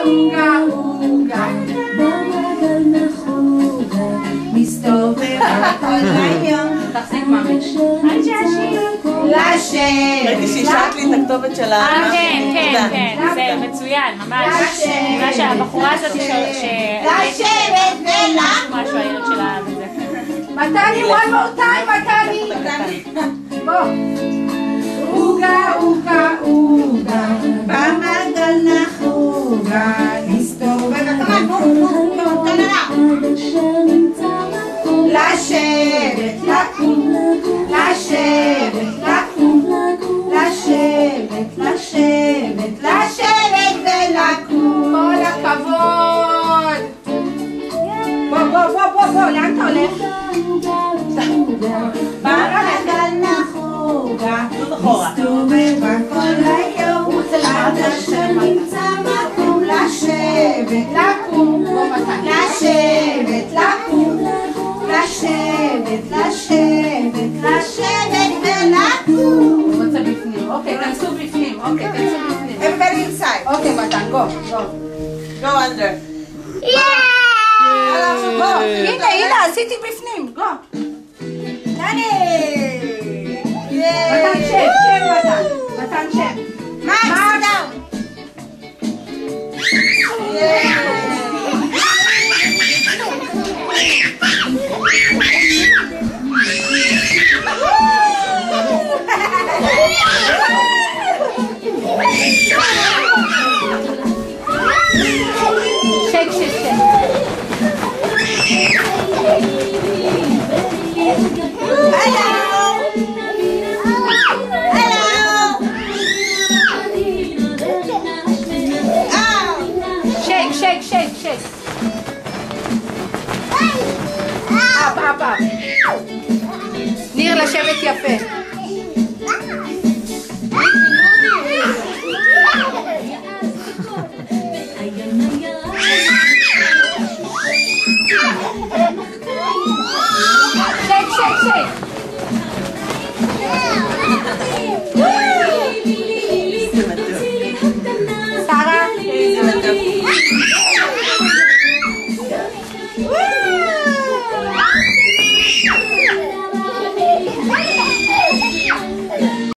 עוגה, עוגה, במעגל נחוגה, מסתובב כל היום. תחזיק ממש. היי ג'אשי. לשבת. ראיתי שהשארת לי את הכתובת של ה... כן, זה מצוין, ממש. מה שהבחורה הזאת לשבת משהו הילד שלה וזה. מתני, one more time, מתני. בוא. עוגה, עוגה, עוגה, במעגל נחוגה, מסתובב כל היום, לשבת, לקום, לשבת, לקום, לשבת, לשבת, לשבת ולקום. כל הכבוד. בוא, לאן אתה הולך? במעגל נחוגה, מסתובב כל היום, עד אשר נמצא מקום לשבת, לקום, לשבת, לקום, לשבת, לשבת, לשבת ולקום. רוצה בפנים, אוקיי, תנסו בפנים, אוקיי, תנסו בפנים. Everybody inside. אוקיי, מתן, go. Go under. הנה, עשיתי בפנים, go. דני! מתן שם, מתן שם. Max, down. Shake. Shake. Up. ניר לשבת יפה.